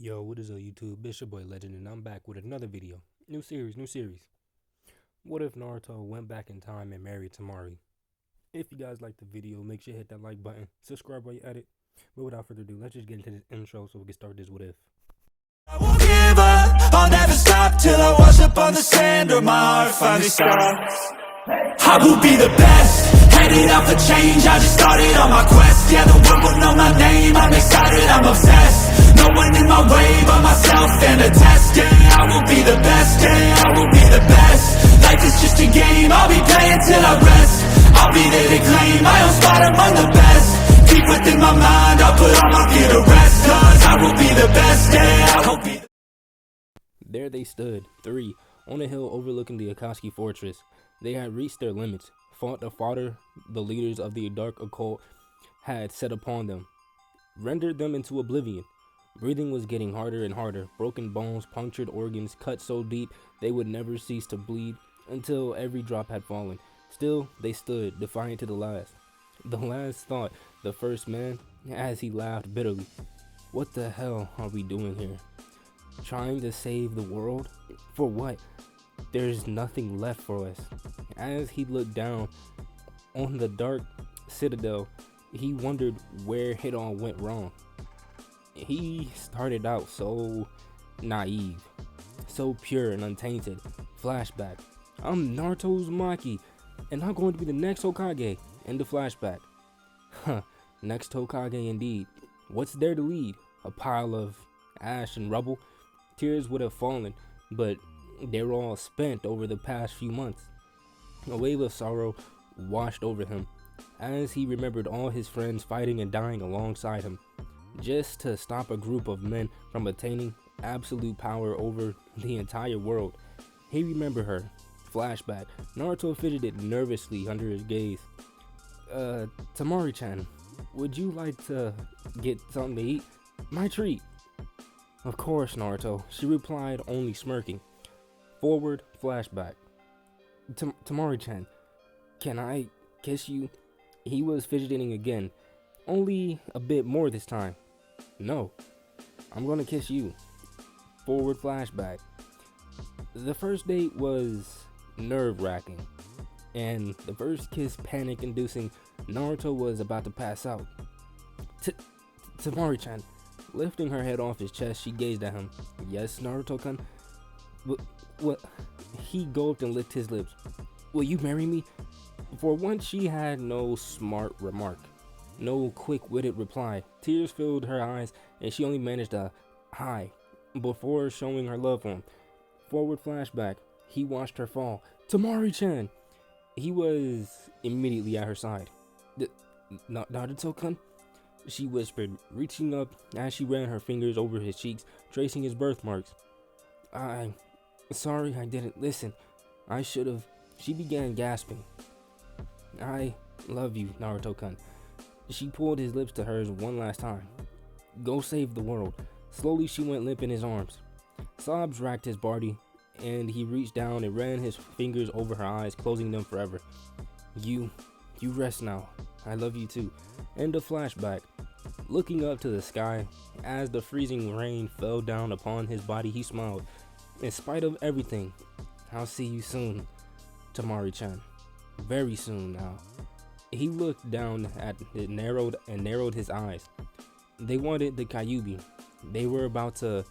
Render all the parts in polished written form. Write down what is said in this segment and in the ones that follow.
Yo, what is up, YouTube? It's your boy Legend, and I'm back with another video. New series. What if Naruto went back in time and married Temari? If you guys like the video, make sure you hit that like button, subscribe while you at it. But without further ado, let's just get into this intro so we can start this what if. I won't give up, I'll never stop till I wash up on the sand or my heart finally stops. I will be the best, headed out for change, I just started on my quest. Yeah, the world will know my name, I'm excited, I'm obsessed. No one in my way but myself and a test. Yeah, I will be the best, yeah, I will be the best. Life is just a game, I'll be playing till I rest. I'll be there to claim my own spot among the best. Deep within my mind, I'll put all my fear to rest. Cause I will be the best, yeah, I will be the There they stood, three, on a hill overlooking the Akatsuki fortress. They had reached their limits, fought the fodder the leaders of the dark occult had set upon them, rendered them into oblivion. Breathing was getting harder and harder, broken bones, punctured organs, cut so deep they would never cease to bleed until every drop had fallen. Still, they stood, defiant to the last. The last thought the first man as he laughed bitterly. What the hell are we doing here? Trying to save the world? For what? There's nothing left for us. As he looked down on the dark citadel, he wondered where it all went wrong. He started out so naive, so pure and untainted. Flashback. I'm Naruto's Maki, and I'm going to be the next Hokage. End of flashback. Huh, next Hokage indeed. What's there to lead? A pile of ash and rubble? Tears would have fallen, but they were all spent over the past few months. A wave of sorrow washed over him as he remembered all his friends fighting and dying alongside him, just to stop a group of men from attaining absolute power over the entire world. He remembered her. Flashback. Naruto fidgeted nervously under his gaze. Temari-chan, would you like to get something to eat? My treat. Of course, Naruto, she replied, only smirking. Forward flashback. Temari-chan, can I kiss you? He was fidgeting again, only a bit more this time. No, I'm gonna kiss you. Forward flashback. The first date was nerve-wracking, and the first kiss panic-inducing. Naruto was about to pass out. Temari-chan, lifting her head off his chest, she gazed at him. Yes, Naruto-kun? What? He gulped and licked his lips. Will you marry me? For once, she had no smart remark, no quick-witted reply. Tears filled her eyes, and she only managed a hi before showing her love for him. Forward flashback. He watched her fall. Temari-chan! He was immediately at her side. Naruto-kun? She whispered, reaching up as she ran her fingers over his cheeks, tracing his birthmarks. I'm sorry I didn't listen. I should have. She began gasping. I love you, Naruto-kun. She pulled his lips to hers one last time. Go save the world. Slowly she went limp in his arms. Sobs racked his body, and he reached down and ran his fingers over her eyes, closing them forever. You rest now. I love you too. End of flashback. Looking up to the sky, as the freezing rain fell down upon his body, he smiled. In spite of everything, I'll see you soon, Temari-chan. Very soon now. He looked down at it, narrowed his eyes. They wanted the Kyuubi. They were about to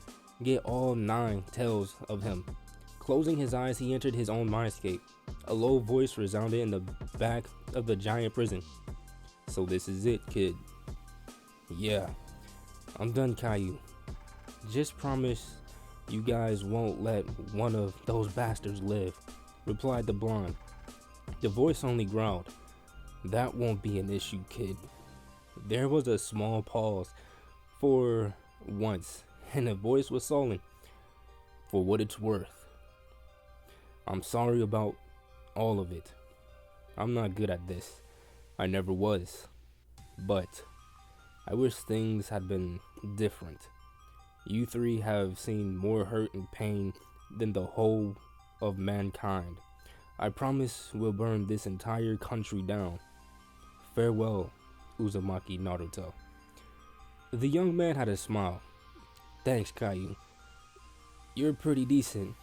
get all 9 tails of him. Closing his eyes, he entered his own mindscape. A low voice resounded in the back of the giant prison. So this is it, kid. Yeah, I'm done, Caillou. Just promise you guys won't let one of those bastards live, replied the blonde. The voice only growled. That won't be an issue, kid. There was a small pause for once, and the voice was sullen. For what it's worth, I'm sorry about all of it. I'm not good at this. I never was. But I wish things had been different. You three have seen more hurt and pain than the whole of mankind. I promise we'll burn this entire country down. Farewell, Uzumaki Naruto. The young man had a smile. Thanks, Caillou. You're pretty decent,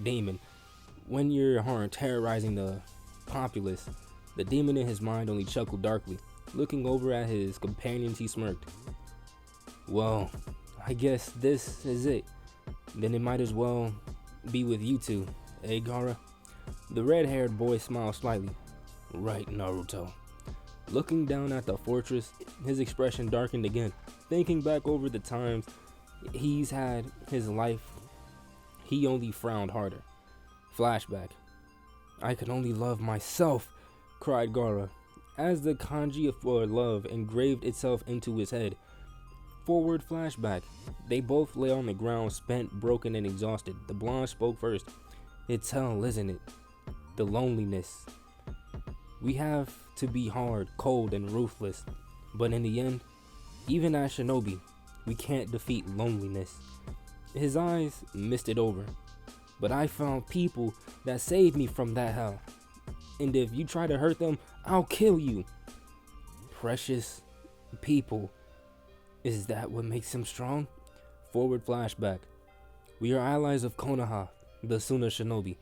demon. When you're terrorizing the populace, the demon in his mind only chuckled darkly. Looking over at his companions, he smirked. Well, I guess this is it. Then it might as well be with you two, eh, Gaara? The red-haired boy smiled slightly. Right, Naruto. Looking down at the fortress, his expression darkened again. Thinking back over the times he's had his life, he only frowned harder. Flashback. I could only love myself, cried Gaara, as the kanji for love engraved itself into his head. Forward flashback. They both lay on the ground, spent, broken, and exhausted. The blonde spoke first. It's hell, isn't it? The loneliness. We have to be hard, cold, and ruthless. But in the end, even as shinobi, we can't defeat loneliness. His eyes misted over. But I found people that saved me from that hell. And if you try to hurt them, I'll kill you. Precious people. Is that what makes him strong? Forward flashback. We are allies of Konoha, the Suna shinobi.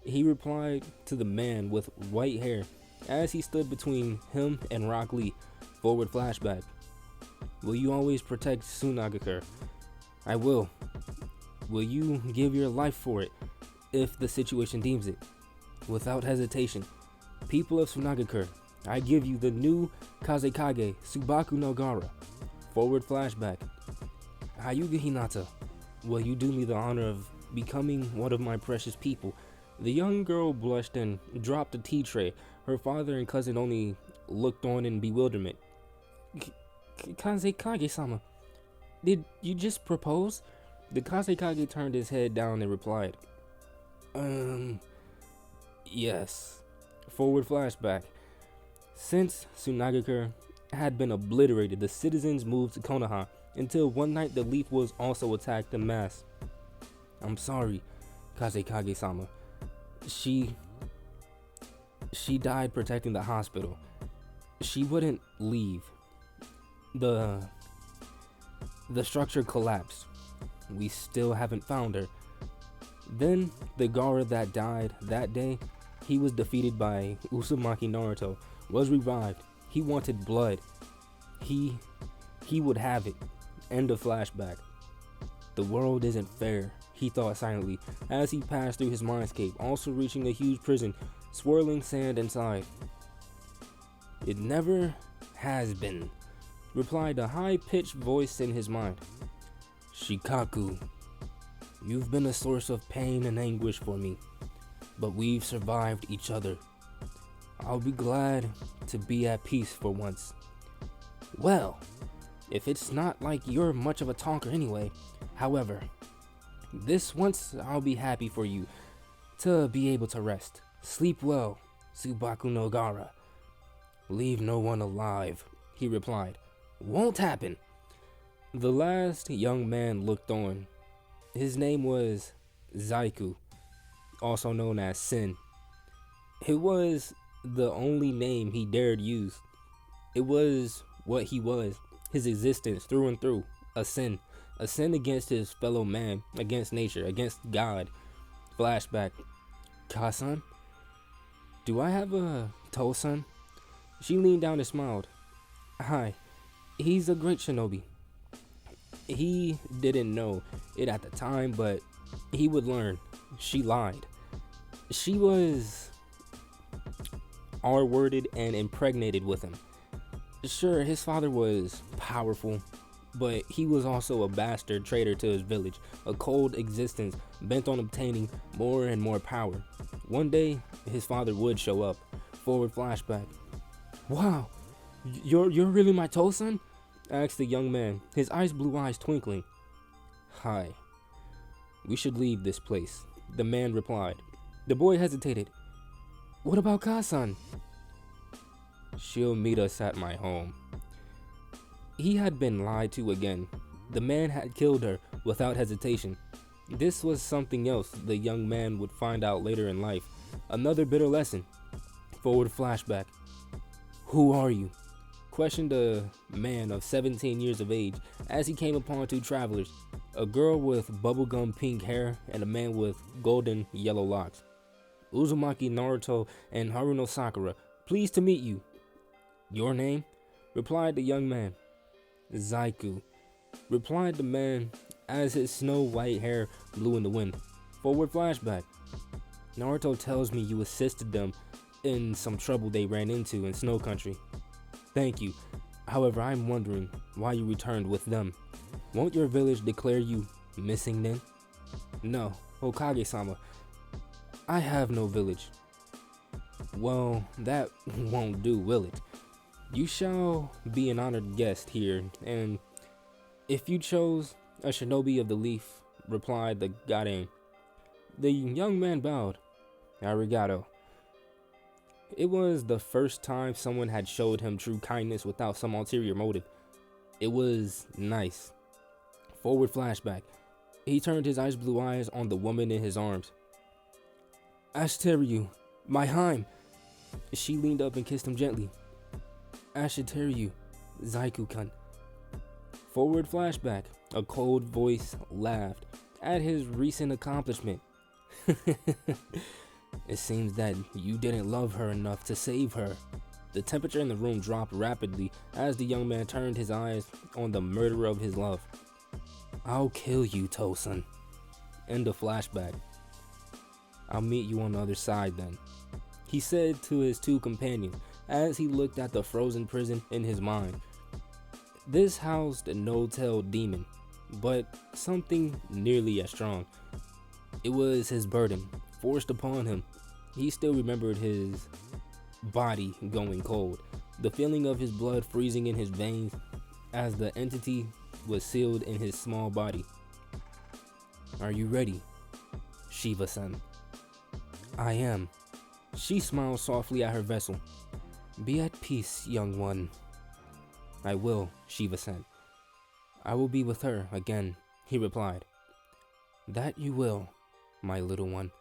He replied to the man with white hair as he stood between him and Rock Lee. Forward flashback. Will you always protect Sunagakure? I will. Will you give your life for it if the situation deems it? Without hesitation. People of Sunagakure, I give you the new Kazekage, Subaku no Gaara. Forward flashback. Hyuga Hinata, will you do me the honor of becoming one of my precious people? The young girl blushed and dropped a tea tray. Her father and cousin only looked on in bewilderment. Kazekage-sama, did you just propose? The Kazekage turned his head down and replied, yes. Forward flashback. Since Sunagakure had been obliterated, the citizens moved to Konoha until one night the leaf was also attacked en masse. I'm sorry, Kazekage-sama. She died protecting the hospital. She wouldn't leave. The structure collapsed. We still haven't found her. Then the Gaara that died that day, he was defeated by Uzumaki Naruto, was revived. He wanted blood. He would have it. End of flashback. The world isn't fair, he thought silently as he passed through his mindscape, also reaching a huge prison, swirling sand inside. It never has been, replied a high-pitched voice in his mind. Shikaku, you've been a source of pain and anguish for me, but we've survived each other. I'll be glad to be at peace for once. Well, if it's not like you're much of a talker anyway. However, this once I'll be happy for you to be able to rest. Sleep well, Subaku no Gaara. Leave no one alive, he replied. Won't happen. The last young man looked on. His name was Zaiku, also known as Sin. It was the only name he dared use. It was what he was, his existence through and through, a sin against his fellow man, against nature, against God. Flashback. Ka-san? Do I have a To-san? She leaned down and smiled. Hi, he's a great shinobi. He didn't know it at the time, but he would learn. She lied. She was R-worded and impregnated with him. Sure, his father was powerful, but he was also a bastard traitor to his village, a cold existence bent on obtaining more and more power. One day, his father would show up. Forward flashback. Wow, you're really my To-san? Asked the young man, his blue eyes twinkling. Hi. We should leave this place, the man replied. The boy hesitated. What about Ka-san? She'll meet us at my home. He had been lied to again. The man had killed her without hesitation. This was something else the young man would find out later in life. Another bitter lesson. Forward flashback. Who are you? questioned a man of 17 years of age as he came upon two travelers, a girl with bubblegum pink hair and a man with golden yellow locks. Uzumaki Naruto and Haruno Sakura, pleased to meet you. Your name? Replied the young man. Zaiku, replied the man as his snow white hair blew in the wind. Forward flashback. Naruto tells me you assisted them in some trouble they ran into in Snow Country. Thank you. However, I'm wondering why you returned with them. Won't your village declare you missing then? No, Hokage-sama. I have no village. Well, that won't do, will it? You shall be an honored guest here, and if you chose a shinobi of the leaf, replied the Garen. The young man bowed. Arigato. It was the first time someone had showed him true kindness without some ulterior motive. It was nice. Forward flashback. He turned his ice blue eyes on the woman in his arms. Ashiteryu, my Heim. She leaned up and kissed him gently. Ashiteryu, Zaiku-kun. Forward flashback. A cold voice laughed at his recent accomplishment. It seems that you didn't love her enough to save her. The temperature in the room dropped rapidly as the young man turned his eyes on the murderer of his love. I'll kill you, Tosun. End of flashback. I'll meet you on the other side then, he said to his two companions as he looked at the frozen prison in his mind. This housed a no-tailed demon, but something nearly as strong. It was his burden, forced upon him. He still remembered his body going cold, the feeling of his blood freezing in his veins as the entity was sealed in his small body. Are you ready, Shiva-san? I am. She smiled softly at her vessel. Be at peace, young one. I will, Shiva-san. I will be with her again, he replied. That you will, my little one.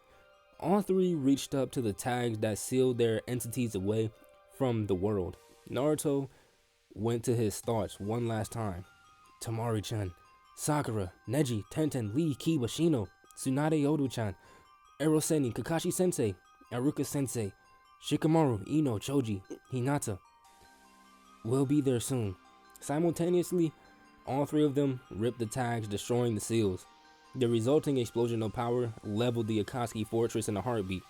All three reached up to the tags that sealed their entities away from the world. Naruto went to his thoughts one last time. Temari-chan, Sakura, Neji, Tenten, Lee, Kiba, Shino, Tsunade Odo-chan, Eroseni, Kakashi-sensei, Aruka-sensei, Shikamaru, Ino, Choji, Hinata. We'll be there soon. Simultaneously, all three of them ripped the tags, destroying the seals. The resulting explosion of power leveled the Akatsuki fortress in a heartbeat.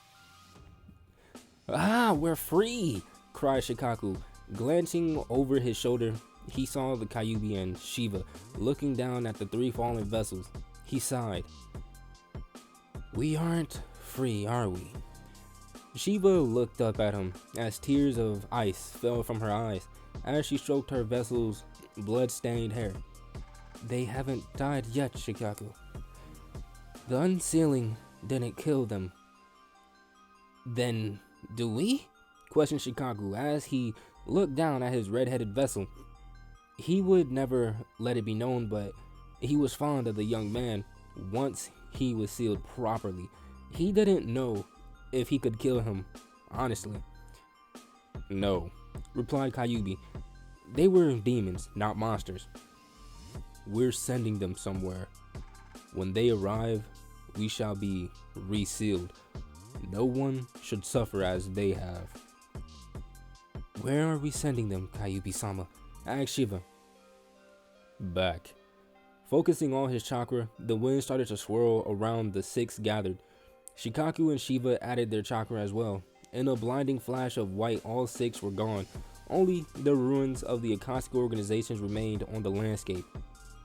Ah, we're free! Cried Shikaku. Glancing over his shoulder, he saw the Kyuubi and Shiva looking down at the three fallen vessels. He sighed. We aren't free, are we? Shiva looked up at him as tears of ice fell from her eyes as she stroked her vessel's blood-stained hair. They haven't died yet, Shikaku. The unsealing didn't kill them. Then, do we? Questioned Shikaku as he looked down at his red-headed vessel. He would never let it be known, but he was fond of the young man once he was sealed properly. He didn't know if he could kill him, honestly. No, replied Kyuubi. They were demons, not monsters. We're sending them somewhere. When they arrive, we shall be resealed. No one should suffer as they have. Where are we sending them, Kyuubi-sama? Asked Shiva. Back. Focusing all his chakra, the wind started to swirl around the six gathered. Shikaku and Shiva added their chakra as well. In a blinding flash of white, all six were gone. Only the ruins of the Akatsuki organizations remained on the landscape.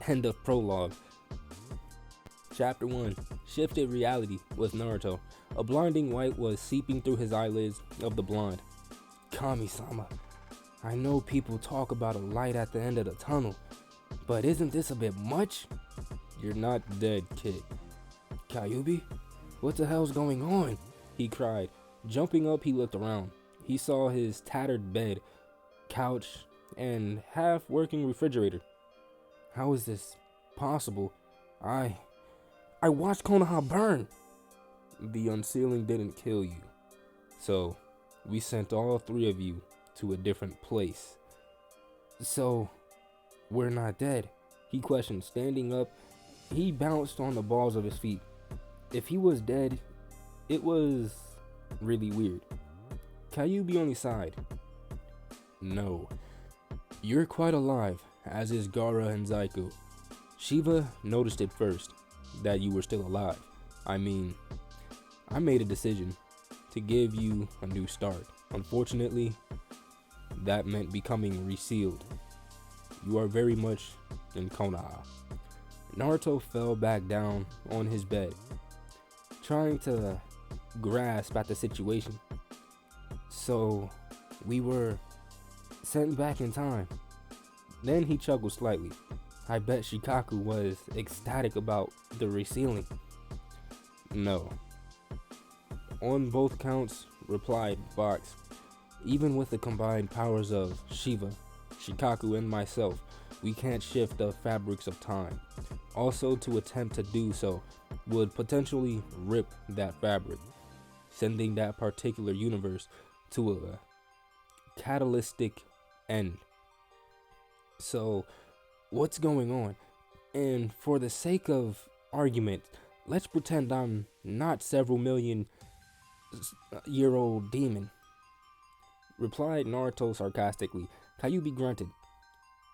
End of prologue. Chapter 1. Shifted reality with Naruto. A blinding white was seeping through his eyelids of the blonde. Kami-sama, I know people talk about a light at the end of the tunnel, but isn't this a bit much? You're not dead, kid. Kyuubi? What the hell's going on? He cried. Jumping up, he looked around. He saw his tattered bed, couch, and half-working refrigerator. How is this possible? I watched Konoha burn. The unsealing didn't kill you, so we sent all three of you to a different place. So, we're not dead? He questioned, standing up. He bounced on the balls of his feet. If he was dead, it was really weird. Kyuubi only sighed. No. You're quite alive, as is Gaara and Zaiku. Shiva noticed it first, that you were still alive. I mean, I made a decision to give you a new start. Unfortunately, that meant becoming resealed. You are very much in Konoha. Naruto fell back down on his bed, trying to grasp at the situation. So, we were sent back in time. Then he chuckled slightly. I bet Shikaku was ecstatic about the resealing. No. On both counts, replied Fox. Even with the combined powers of Shiva, Shikaku, and myself, we can't shift the fabrics of time. Also, to attempt to do so would potentially rip that fabric, sending that particular universe to a catalytic end. So, what's going on? And for the sake of argument, let's pretend I'm not several million year old demon, replied Naruto sarcastically. Kyuubi grunted.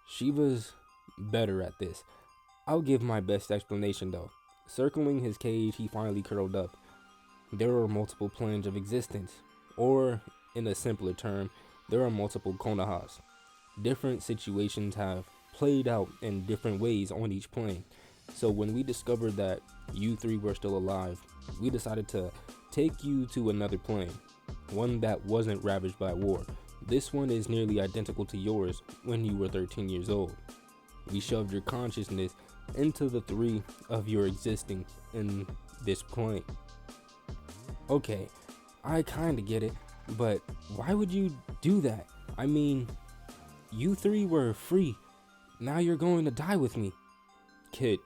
Shiva's better at this. I'll give my best explanation though. Circling his cage, he finally curled up. There are multiple planes of existence, or in a simpler term, there are multiple Konohas. Different situations have played out in different ways on each plane. So when we discovered that you three were still alive, we decided to take you to another plane, one that wasn't ravaged by war. This one is nearly identical to yours when you were 13 years old. We shoved your consciousness into the three of your existing in this plane. Okay, I kinda get it, but why would you do that? I mean, you three were free. Now you're going to die with me. Kid,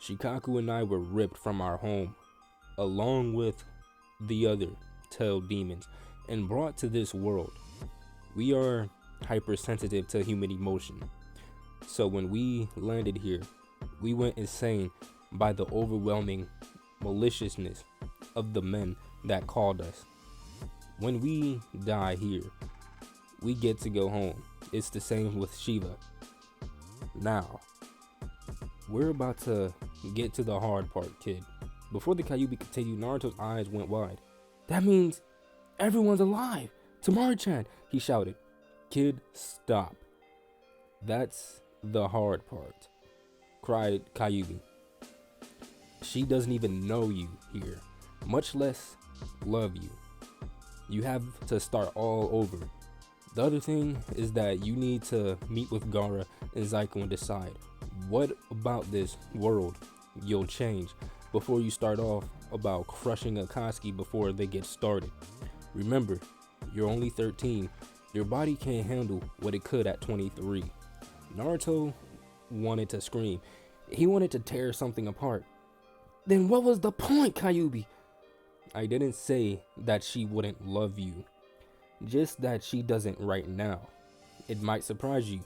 Shikaku and I were ripped from our home, along with the other tailed demons, and brought to this world. We are hypersensitive to human emotion. So when we landed here, we went insane by the overwhelming maliciousness of the men that called us. When we die here, we get to go home. It's the same with Shiva. Now, we're about to get to the hard part, kid. Before the Kyuubi continued, Naruto's eyes went wide. That means everyone's alive! Temari-chan, he shouted. Kid, stop. That's the hard part, cried Kyuubi. She doesn't even know you here, much less love you. You have to start all over. The other thing is that you need to meet with Gaara and Zaiku and decide what about this world you'll change before you start off about crushing Akatsuki before they get started. Remember, you're only 13. Your body can't handle what it could at 23. Naruto wanted to scream. He wanted to tear something apart. Then what was the point, Kyuubi? I didn't say that she wouldn't love you. Just that she doesn't right now. It might surprise you,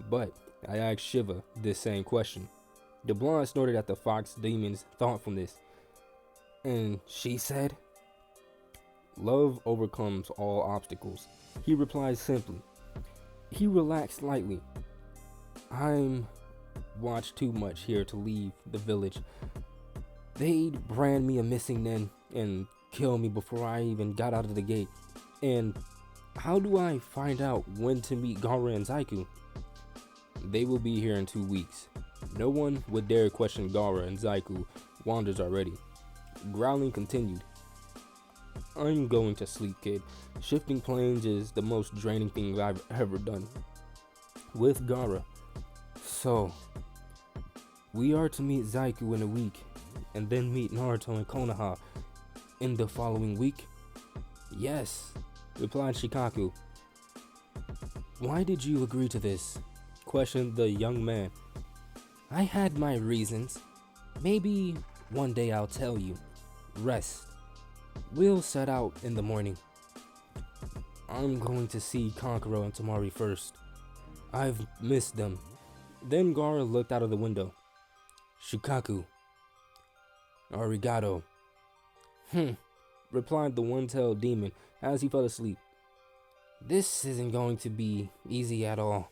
but I asked Shiva this same question. The blonde snorted at the fox demon's thoughtfulness. And she said, love overcomes all obstacles. He replied simply. He relaxed slightly. I'm watched too much here to leave the village. They'd brand me a missing then and kill me before I even got out of the gate. And how do I find out when to meet Gaara and Zaiku? They will be here in 2 weeks. No one would dare question Gaara and Zaiku wanders already. Growling continued. I'm going to sleep, kid. Shifting planes is the most draining thing I've ever done. With Gaara. So, we are to meet Zaiku in a week, and then meet Naruto and Konoha in the following week? Yes, replied Shikaku. Why did you agree to this? Questioned the young man. I had my reasons. Maybe one day I'll tell you. Rest. We'll set out in the morning. I'm going to see Kankuro and Temari first. I've missed them. Then Gara looked out of the window. Shukaku. Arigato. Hmm, replied the one-tailed demon as he fell asleep. This isn't going to be easy at all.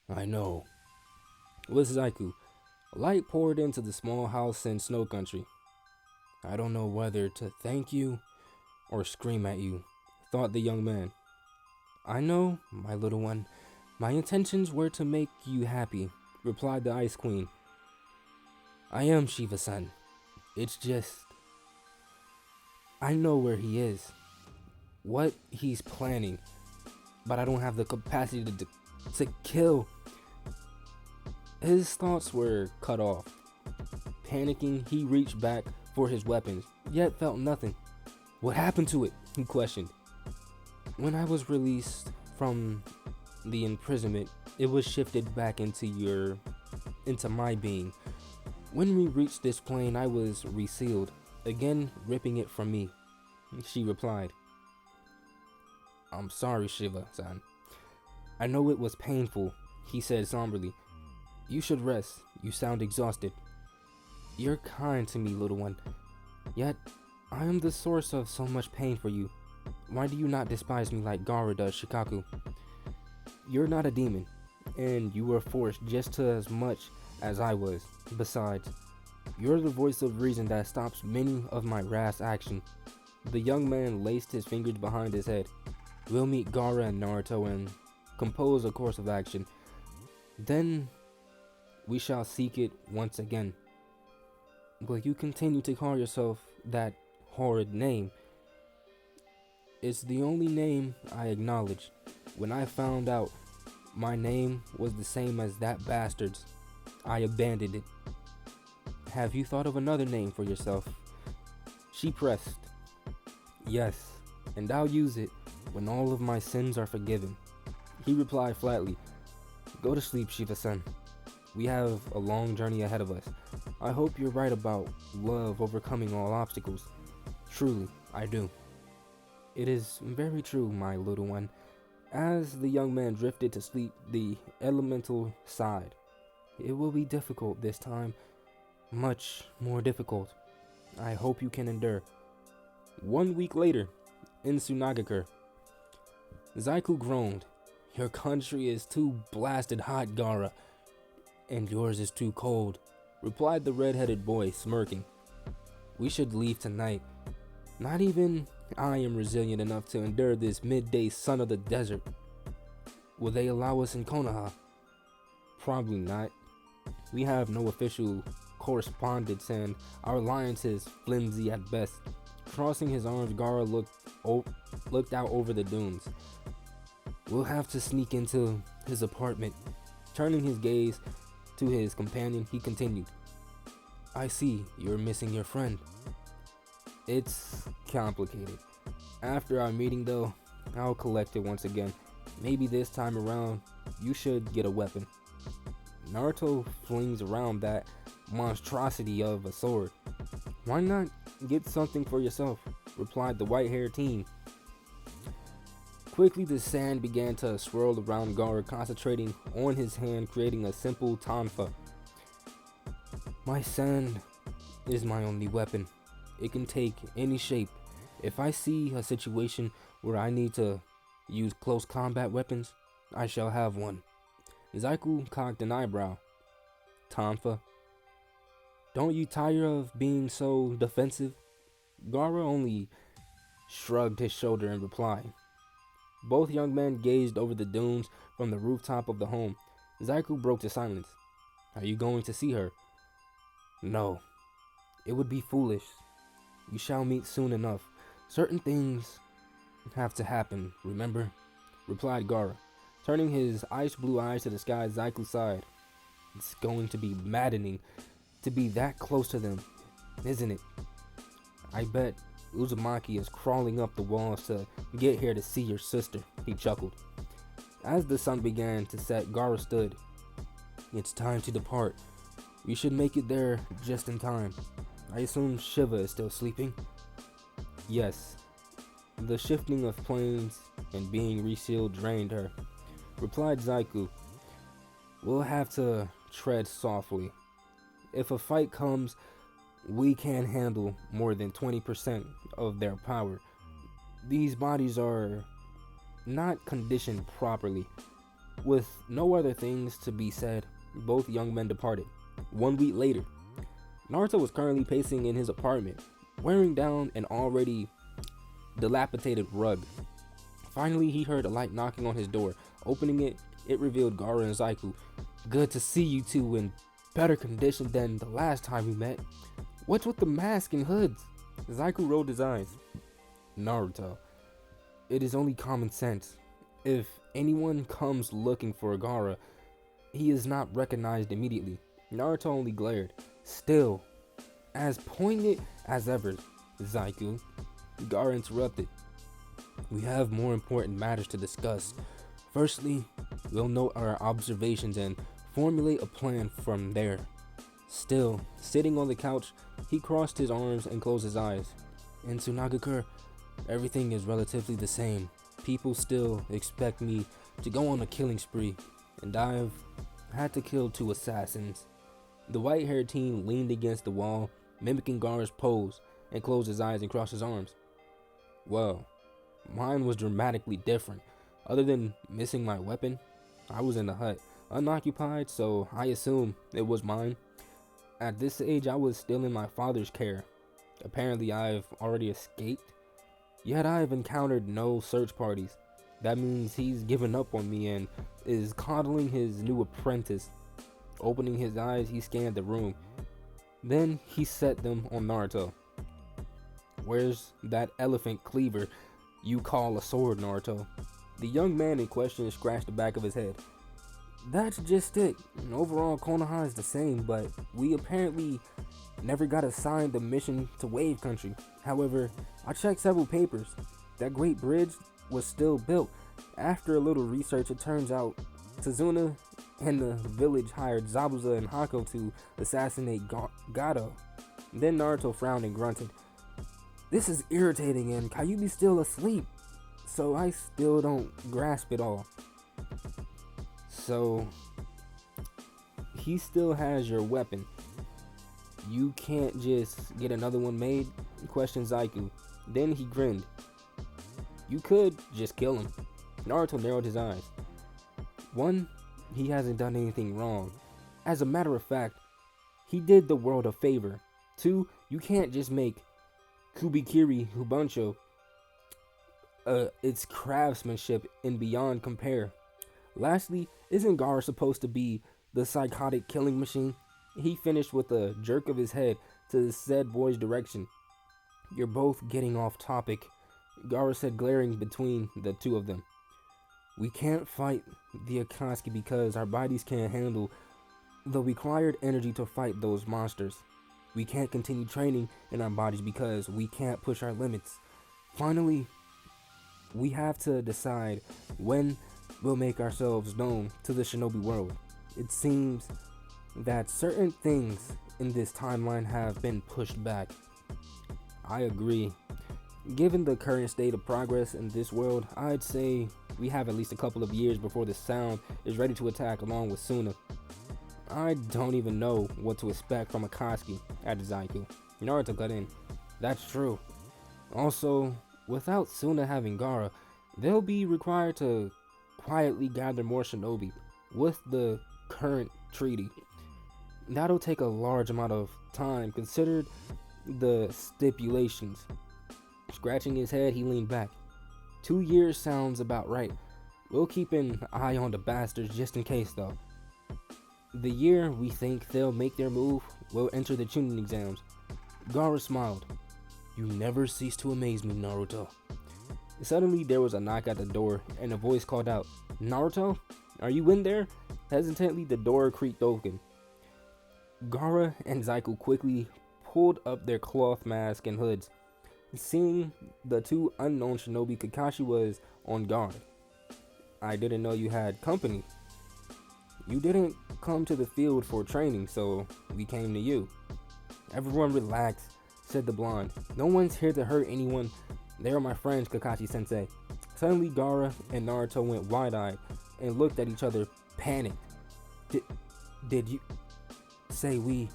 I know. Was Zaiku. Light poured into the small house in Snow Country. I don't know whether to thank you or scream at you, thought the young man. I know, my little one. My intentions were to make you happy, replied the Ice Queen. I am Shiva-san. It's just... I know where he is, what he's planning, but I don't have the capacity to kill. His thoughts were cut off. Panicking, he reached back for his weapons, yet felt nothing. What happened to it? He questioned. When I was released from the imprisonment, it was shifted back into my being. When we reached this plane, I was resealed, again ripping it from me. She replied. I'm sorry, Shiva-san. I know it was painful, he said somberly. You should rest. You sound exhausted. You're kind to me, little one. Yet, I am the source of so much pain for you. Why do you not despise me like Gara does Shikaku? You're not a demon, and you were forced just as much as I was. Besides, you're the voice of reason that stops many of my rash action. The young man laced his fingers behind his head. We'll meet Gara and Naruto and compose a course of action. Then we shall seek it once again. Will you continue to call yourself that horrid name? It's the only name I acknowledge. When I found out my name was the same as that bastard's, I abandoned it. Have you thought of another name for yourself? She pressed. Yes, and I'll use it when all of my sins are forgiven. He replied flatly. Go to sleep, Shiva-san. We have a long journey ahead of us. I hope you're right about love overcoming all obstacles. Truly, I do. It is very true, my little one. As the young man drifted to sleep, the elemental sighed. It will be difficult this time. Much more difficult. I hope you can endure. 1 week later, in Sunagakure, Zaiku groaned. Your country is too blasted hot, Gara. And yours is too cold, replied the red-headed boy, smirking. We should leave tonight. Not even I am resilient enough to endure this midday sun of the desert. Will they allow us in Konoha? Probably not. We have no official correspondence and our alliance is flimsy at best. Crossing his arms, Gara looked out over the dunes. We'll have to sneak into his apartment. Turning his gaze to his companion, he continued. I see you're missing your friend. It's complicated. After our meeting though, I'll collect it once again. Maybe this time around, you should get a weapon. Naruto flings around that monstrosity of a sword. Why not get something for yourself? Replied the white-haired teen. Quickly the sand began to swirl around Gara, concentrating on his hand, creating a simple tonfa. My sand is my only weapon. It can take any shape. If I see a situation where I need to use close combat weapons, I shall have one. Zaiku cocked an eyebrow. Tonfa. Don't you tire of being so defensive? Gara only shrugged his shoulder in reply. Both young men gazed over the dunes from the rooftop of the home. Zaiku broke the silence. Are you going to see her? No. It would be foolish. You shall meet soon enough. Certain things have to happen, remember? Replied Gara. Turning his ice blue eyes to the sky, Zaiku sighed. It's going to be maddening to be that close to them, isn't it? I bet Uzumaki is crawling up the walls to get here to see your sister, he chuckled. As the sun began to set, Gara stood. It's time to depart. We should make it there just in time. I assume Shiva is still sleeping? Yes. The shifting of planes and being resealed drained her. replied Zaiku. We'll have to tread softly. If a fight comes, we can't handle more than 20% of their power. These bodies are not conditioned properly. With no other things to be said, both young men departed. 1 week later, Naruto was currently pacing in his apartment, wearing down an already dilapidated rug. Finally, he heard a light knocking on his door. Opening it, it revealed Gaara and Zaiku. Good to see you two in better condition than the last time we met. What's with the mask and hoods? Zaiku rolled his eyes. Naruto, it is only common sense. If anyone comes looking for Gaara, he is not recognized immediately. Naruto only glared. Still, as poignant as ever, Zaiku. Gaara interrupted. We have more important matters to discuss. Firstly, we'll note our observations and formulate a plan from there. Still, sitting on the couch, he crossed his arms and closed his eyes. In Tsunagakure, everything is relatively the same. People still expect me to go on a killing spree, and I've had to kill 2 assassins. The white-haired teen leaned against the wall, mimicking Gaara's pose, and closed his eyes and crossed his arms. Well, mine was dramatically different. Other than missing my weapon, I was in the hut, unoccupied, so I assume it was mine. At this age, I was still in my father's care. Apparently, I've already escaped. Yet I've encountered no search parties. That means he's given up on me and is coddling his new apprentice. Opening his eyes, he scanned the room. Then he set them on Naruto. Where's that elephant cleaver you call a sword, Naruto? The young man in question scratched the back of his head. That's just it. Overall, Konoha is the same, but we apparently never got assigned the mission to Wave Country. However, I checked several papers. That great bridge was still built. After a little research, it turns out Tazuna and the village hired Zabuza and Hako to assassinate Gato. Then Naruto frowned and grunted. This is irritating and Kyuubi's still asleep, so I still don't grasp it all. So, he still has your weapon. You can't just get another one made? Questioned Zaiku. Then he grinned. You could just kill him. Naruto narrowed his eyes. 1, he hasn't done anything wrong. As a matter of fact, he did the world a favor. 2, you can't just make Kubikiri Hubancho. Its craftsmanship and beyond compare. Lastly, isn't Gaara supposed to be the psychotic killing machine? He finished with a jerk of his head to the said boy's direction. You're both getting off topic, Gaara said, glaring between the two of them. We can't fight the Akatsuki because our bodies can't handle the required energy to fight those monsters. We can't continue training in our bodies because we can't push our limits. Finally, we have to decide when we'll make ourselves known to the shinobi world. It seems that certain things in this timeline have been pushed back. I agree. Given the current state of progress in this world, I'd say we have at least a couple of years before the Sound is ready to attack along with Suna. I don't even know what to expect from Akatsuki, added Zaiku. Naruto cut in. That's true. Also, without Suna having Gaara, they'll be required to quietly gather more shinobi with the current treaty. That'll take a large amount of time considered the stipulations. Scratching his head, he leaned back. 2 years sounds about right. We'll keep an eye on the bastards just in case though. The year we think they'll make their move, we'll enter the Chunin exams. Gaara smiled. You never cease to amaze me, Naruto. Suddenly there was a knock at the door and a voice called out, Naruto? Are you in there? Hesitantly the door creaked open. Gaara and Zaiku quickly pulled up their cloth masks and hoods. Seeing the two unknown shinobi, Kakashi was on guard. I didn't know you had company. You didn't come to the field for training, so we came to you. Everyone relax, said the blonde. No one's here to hurt anyone. They are my friends, Kakashi sensei. Suddenly Gaara and Naruto went wide-eyed. and looked at each other, panicked. Did you say we?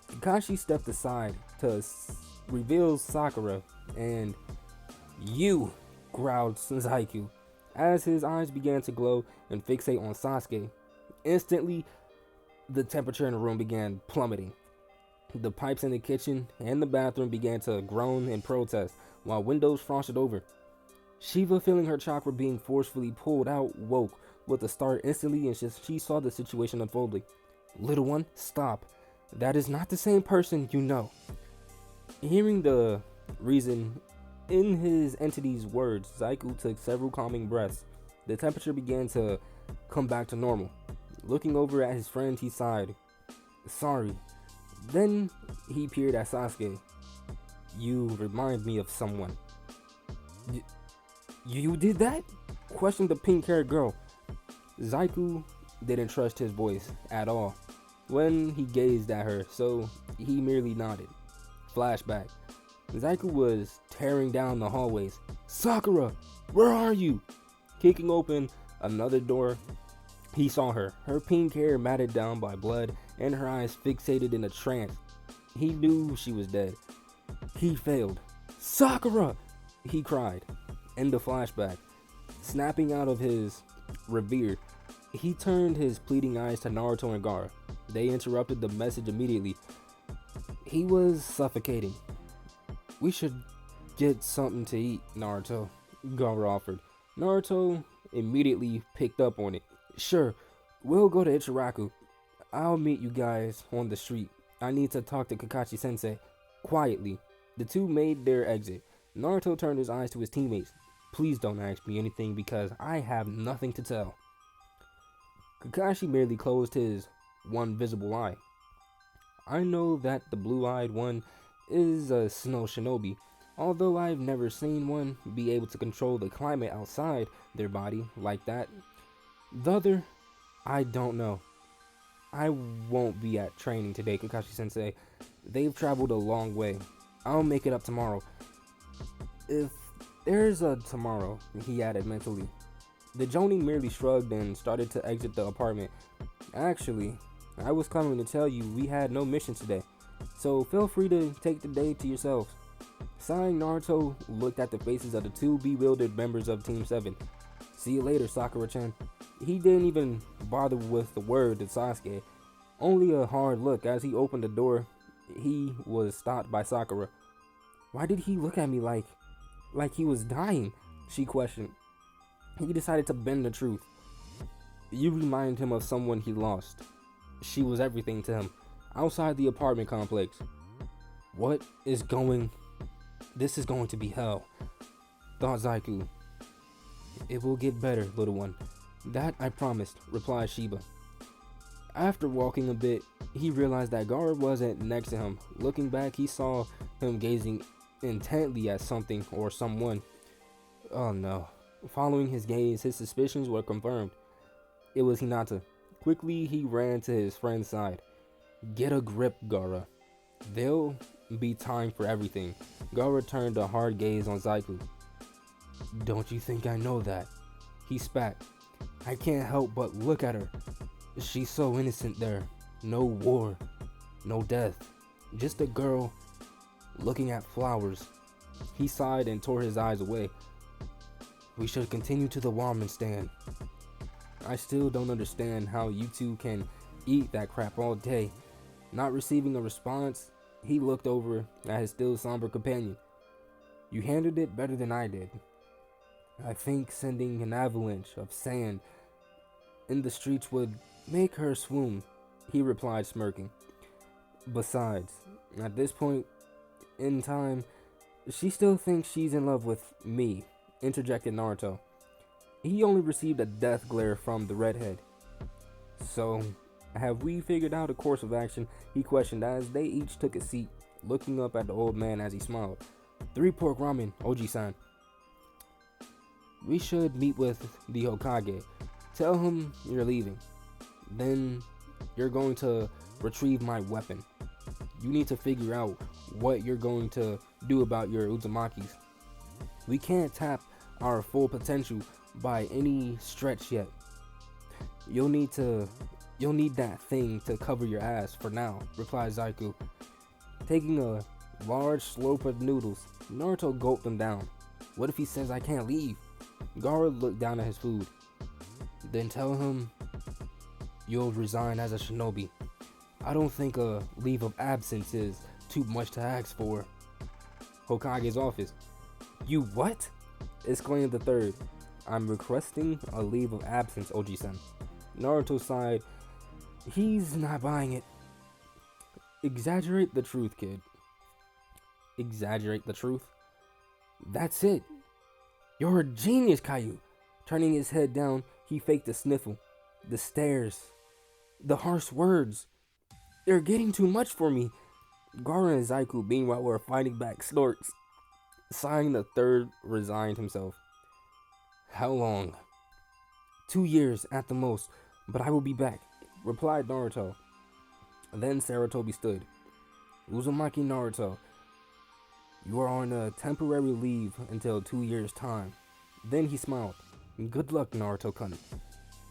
Kakashi stepped aside to reveal Sakura, and you, growled Senzaiku, as his eyes began to glow and fixate on Sasuke. Instantly, the temperature in the room began plummeting. The pipes in the kitchen and the bathroom began to groan and protest, while windows frosted over. Shiva, feeling her chakra being forcefully pulled out, woke with a start instantly, and she saw the situation unfolding. Little one, stop. That is not the same person you know. Hearing the reason in his entity's words, Zaiku took several calming breaths. The temperature began to come back to normal. Looking over at his friend, he sighed. Sorry. Then he peered at Sasuke. You remind me of someone. You did that? Questioned the pink-haired girl. Zaiku didn't trust his voice at all when he gazed at her, so he merely nodded. Flashback. Zaiku was tearing down the hallways. Sakura, where are you? Kicking open another door, he saw her, her pink hair matted down by blood and her eyes fixated in a trance. He knew she was dead. He failed. Sakura! He cried. In the flashback, snapping out of his reverie, he turned his pleading eyes to Naruto and Gaara. They interrupted the message immediately. He was suffocating. We should get something to eat, Naruto, Gaara offered. Naruto immediately picked up on it. Sure, we'll go to Ichiraku. I'll meet you guys on the street. I need to talk to Kakashi Sensei. Quietly, the two made their exit. Naruto turned his eyes to his teammates. Please don't ask me anything because I have nothing to tell. Kakashi merely closed his one visible eye. I know that the blue-eyed one is a snow shinobi, although I've never seen one be able to control the climate outside their body like that. The other, I don't know. I won't be at training today, Kakashi Sensei. They've traveled a long way. I'll make it up tomorrow. If there's a tomorrow, he added mentally. The Jonin merely shrugged and started to exit the apartment. Actually, I was coming to tell you we had no mission today, so feel free to take the day to yourselves. Sighing, Naruto looked at the faces of the two bewildered members of Team 7. See you later, Sakura-chan. He didn't even bother with the word to Sasuke, only a hard look. As he opened the door, he was stopped by Sakura. Why did he look at me like he was dying? She questioned. He decided to bend the truth. You remind him of someone he lost. She was everything to him, outside the apartment complex. This is going to be hell, thought Zaiku. It will get better, little one. That I promised, replied Shiba. After walking a bit, he realized that Gaara wasn't next to him. Looking back, he saw him gazing intently at something or someone. Oh no. Following his gaze, his suspicions were confirmed. It was Hinata. Quickly, he ran to his friend's side. Get a grip, Gaara. There'll be time for everything. Gaara turned a hard gaze on Zaiku. Don't you think I know that? He spat. I can't help but look at her. She's so innocent there. No war, no death. Just a girl looking at flowers. He sighed and tore his eyes away. We should continue to the ramen stand. I still don't understand how you two can eat that crap all day. Not receiving a response, he looked over at his still somber companion. You handled it better than I did. I think sending an avalanche of sand in the streets would make her swoon, he replied, smirking. Besides, at this point in time, she still thinks she's in love with me, interjected Naruto. He only received a death glare from the redhead. So, have we figured out a course of action? He questioned as they each took a seat, looking up at the old man as he smiled. 3 pork ramen, Oji-san. We should meet with the Hokage. Tell him you're leaving. Then you're going to retrieve my weapon. You need to figure out what you're going to do about your Uzumakis. We can't tap our full potential by any stretch yet. You'll need that thing to cover your ass for now, replied Zaiku. Taking a large slurp of noodles, Naruto gulped them down. What if he says I can't leave? Gaara looked down at his food. Then tell him you'll resign as a shinobi. I don't think a leave of absence is too much to ask for. Hokage's office. You what? Exclaimed the third. I'm requesting a leave of absence, Oji-san. Naruto sighed. He's not buying it. Exaggerate the truth, kid. Exaggerate the truth? That's it. You're a genius, Caillou. Turning his head down, he faked a sniffle. The stares. The harsh words. They're getting too much for me. Gaara and Zaiku, meanwhile, were fighting back snorts. Sighing, the third resigned himself. How long? 2 years at the most, but I will be back, replied Naruto. Then Sarutobi stood. Uzumaki Naruto, you are on a temporary leave until 2 years' time. Then he smiled. Good luck, Naruto-kun.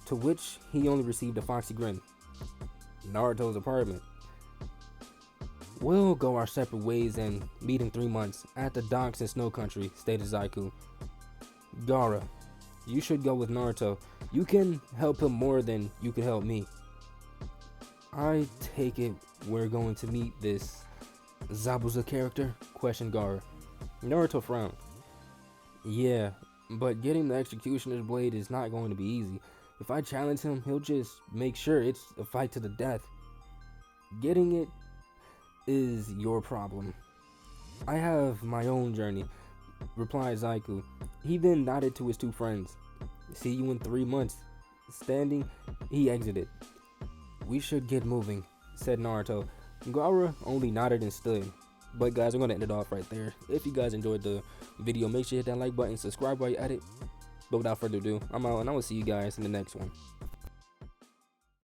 To which he only received a foxy grin. Naruto's apartment. We'll go our separate ways and meet in 3 months at the docks in Snow Country, stated Zaiku. Gaara, you should go with Naruto. You can help him more than you can help me. I take it we're going to meet this Zabuza character? Questioned Gaara. Naruto frowned. Yeah, but getting the Executioner's Blade is not going to be easy. If I challenge him, he'll just make sure it's a fight to the death. Getting it is your problem. I have my own journey, replied Zaiku. He then nodded to his two friends. See you in 3 months. Standing, he exited. We should get moving, said Naruto. Gaara only nodded and stood. But guys, I'm going to end it off right there. If you guys enjoyed the video, make sure you hit that like button, subscribe while you're at it. But without further ado, I'm out and I will see you guys in the next one.